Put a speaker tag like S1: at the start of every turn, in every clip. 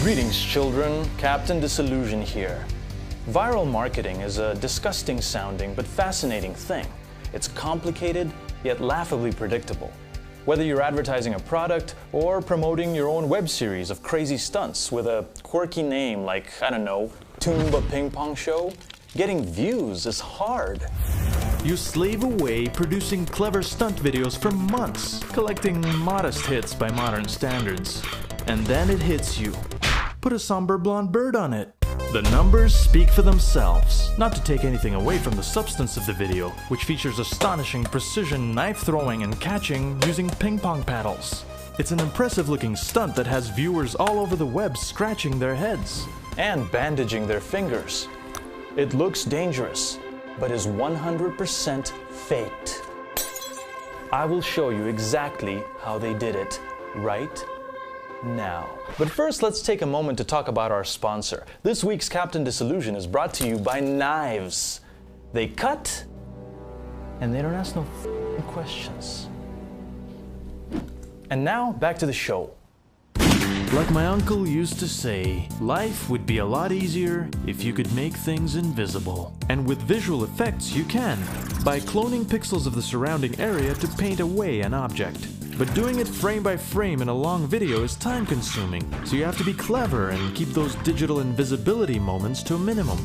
S1: Greetings, children. Captain Disillusion here. Viral marketing is a disgusting sounding but fascinating thing. It's complicated, yet laughably predictable. Whether you're advertising a product or promoting your own web series of crazy stunts with a quirky name like, I don't know, Toomba Ping Pong Show, getting views is hard.
S2: You slave away producing clever stunt videos for months, collecting modest hits by modern standards. And then it hits you. Put a somber blonde bird on it. The numbers speak for themselves. Not to take anything away from the substance of the video, which features astonishing precision knife throwing and catching using ping pong paddles. It's an impressive looking stunt that has viewers all over the web scratching their heads
S1: and bandaging their fingers. It looks dangerous, but is 100% faked. I will show you exactly how they did it right now. But first, let's take a moment to talk about our sponsor. This week's Captain Disillusion is brought to you by knives. They cut, and they don't ask no questions. And now, back to the show.
S2: Like my uncle used to say, life would be a lot easier if you could make things invisible. And with visual effects you can, by cloning pixels of the surrounding area to paint away an object. But doing it frame by frame in a long video is time consuming, so you have to be clever and keep those digital invisibility moments to a minimum.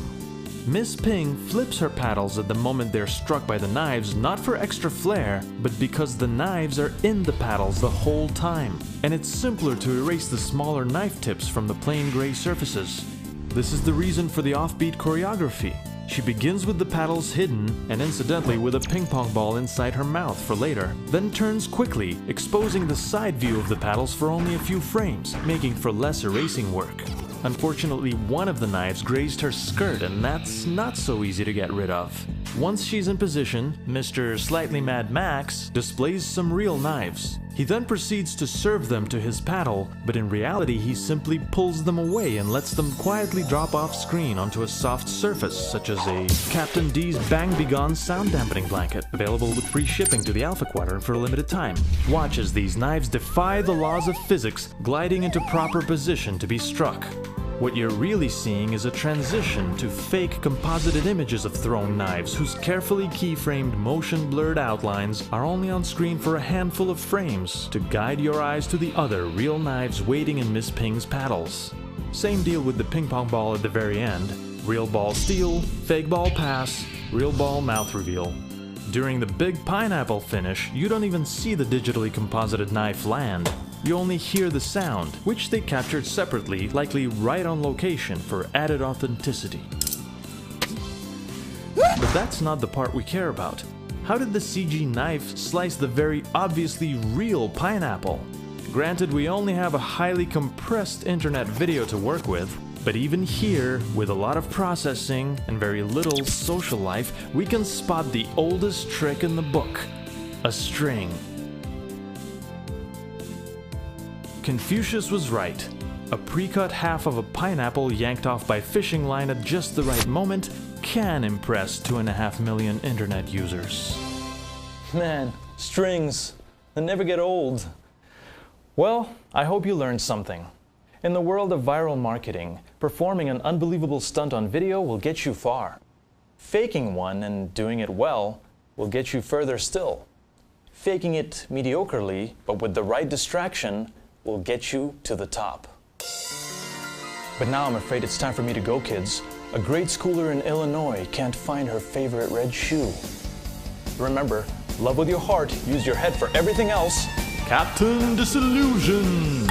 S2: Miss Ping flips her paddles at the moment they're struck by the knives, not for extra flair, but because the knives are in the paddles the whole time, and it's simpler to erase the smaller knife tips from the plain gray surfaces. This is the reason for the offbeat choreography. She begins with the paddles hidden, and incidentally with a ping pong ball inside her mouth for later, then turns quickly, exposing the side view of the paddles for only a few frames, making for less erasing work. Unfortunately, one of the knives grazed her skirt, and that's not so easy to get rid of. Once she's in position, Mr. Slightly Mad Max displays some real knives. He then proceeds to serve them to his paddle, but in reality he simply pulls them away and lets them quietly drop off screen onto a soft surface, such as a Captain D's Bang Be Gone sound dampening blanket, available with free shipping to the Alpha Quadrant for a limited time. Watch as these knives defy the laws of physics, gliding into proper position to be struck. What you're really seeing is a transition to fake composited images of thrown knives whose carefully keyframed motion blurred outlines are only on screen for a handful of frames to guide your eyes to the other real knives waiting in Miss Ping's paddles. Same deal with the ping pong ball at the very end. Real ball steal, fake ball pass, real ball mouth reveal. During the big pineapple finish, you don't even see the digitally composited knife land. You only hear the sound, which they captured separately, likely right on location for added authenticity. But that's not the part we care about. How did the CG knife slice the very obviously real pineapple? Granted, we only have a highly compressed internet video to work with, but even here, with a lot of processing and very little social life, we can spot the oldest trick in the book: a string. Confucius was right. A pre-cut half of a pineapple yanked off by fishing line at just the right moment can impress 2.5 million internet users.
S1: Man, strings, they never get old. Well, I hope you learned something. In the world of viral marketing, performing an unbelievable stunt on video will get you far. Faking one and doing it well will get you further still. Faking it mediocrely, but with the right distraction, will get you to the top. But now I'm afraid it's time for me to go, kids. A grade schooler in Illinois can't find her favorite red shoe. Remember, love with your heart, use your head for everything else.
S2: Captain Disillusion!